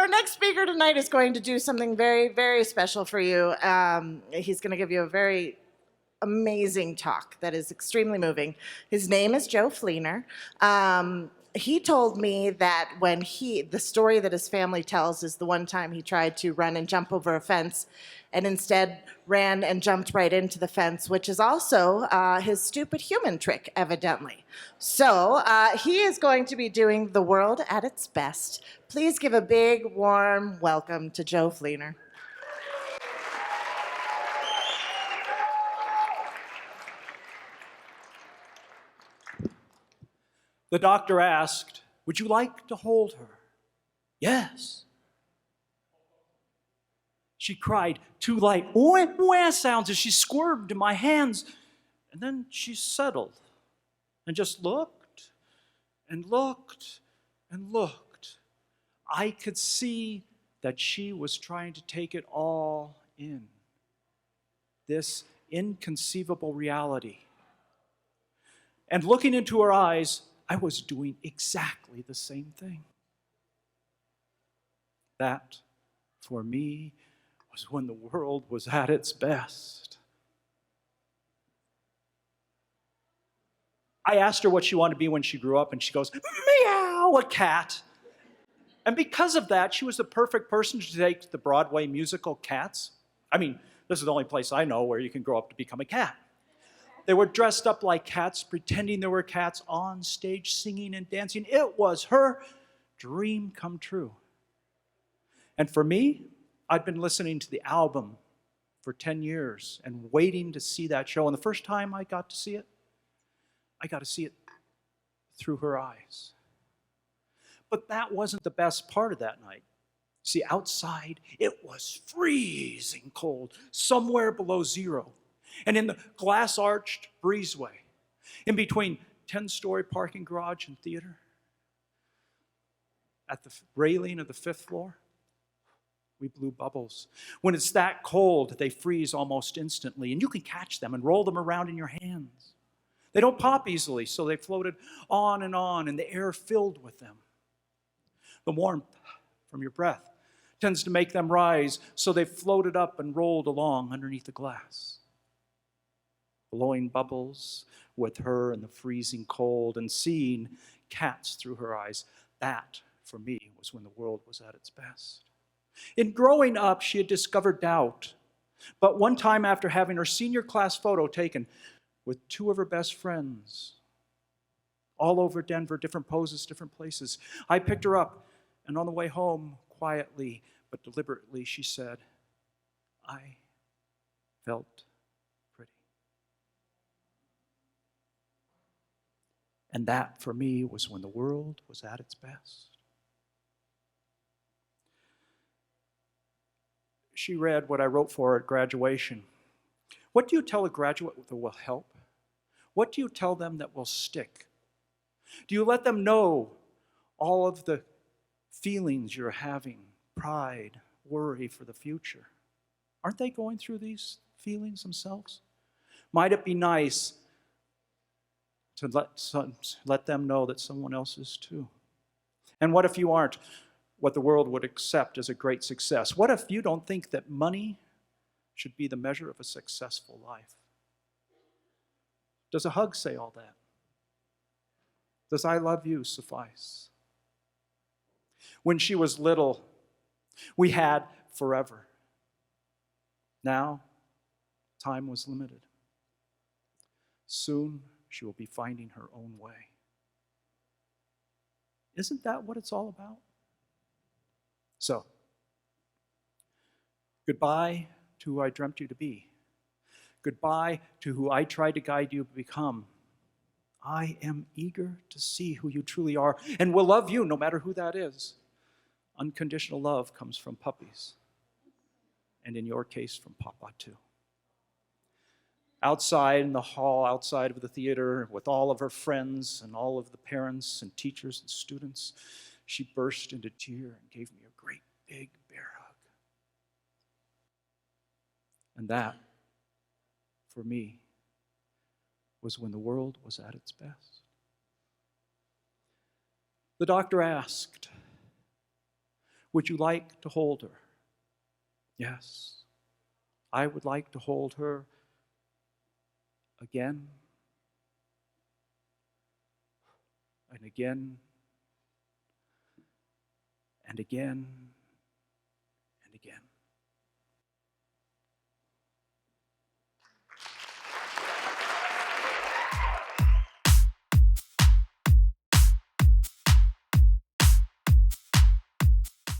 our next speaker tonight is going to do something very, very special for you. He's going to give you a very amazing talk that is extremely moving. His name is Joe Fleenor. He told me that the story that his family tells is the one time he tried to run and jump over a fence and instead ran and jumped right into the fence, which is also his stupid human trick, evidently. So he is going to be doing The World at Its Best. Please give a big, warm welcome to Joe Fleenor. The doctor asked, "Would you like to hold her?" "Yes." She cried two light wah, wah sounds as she squirmed in my hands. And then she settled and just looked and looked and looked. I could see that she was trying to take it all in. This inconceivable reality. And looking into her eyes, I was doing exactly the same thing. That, for me, was when the world was at its best. I asked her what she wanted to be when she grew up, and she goes, "Meow, a cat." And because of that, she was the perfect person to take the Broadway musical Cats. I mean, this is the only place I know where you can grow up to become a cat. They were dressed up like cats, pretending there were cats on stage singing and dancing. It was her dream come true. And for me, I'd been listening to the album for 10 years and waiting to see that show. And the first time I got to see it, I got to see it through her eyes. But that wasn't the best part of that night. See, outside, it was freezing cold, somewhere below zero. And in the glass-arched breezeway, in between 10-story parking garage and theater, at the railing of the 5th floor, we blew bubbles. When it's that cold, they freeze almost instantly, and you can catch them and roll them around in your hands. They don't pop easily, so they floated on, and the air filled with them. The warmth from your breath tends to make them rise, so they floated up and rolled along underneath the glass. Blowing bubbles with her in the freezing cold and seeing cats through her eyes. That, for me, was when the world was at its best. In growing up, she had discovered doubt. But one time after having her senior class photo taken with 2 of her best friends, all over Denver, different poses, different places, I picked her up, and on the way home, quietly but deliberately, she said, "I felt pretty." And that, for me, was when the world was at its best. She read what I wrote for her at graduation. What do you tell a graduate that will help? What do you tell them that will stick? Do you let them know all of the feelings you're having, pride, worry for the future? Aren't they going through these feelings themselves? Might it be nice to let them know that someone else is too? And what if you aren't what the world would accept as a great success? What if you don't think that money should be the measure of a successful life? Does a hug say all that? Does "I love you" suffice? When she was little, we had forever. Now, time was limited. Soon, she will be finding her own way. Isn't that what it's all about? So, goodbye to who I dreamt you to be. Goodbye to who I tried to guide you to become. I am eager to see who you truly are and will love you no matter who that is. Unconditional love comes from puppies, and in your case, from Papa too. Outside in the hall, outside of the theater, with all of her friends and all of the parents and teachers and students, she burst into tears and gave me a great big bear hug. And that, for me, was when the world was at its best. The doctor asked, Would you like to hold her? Yes, I would like to hold her again and again and again and again.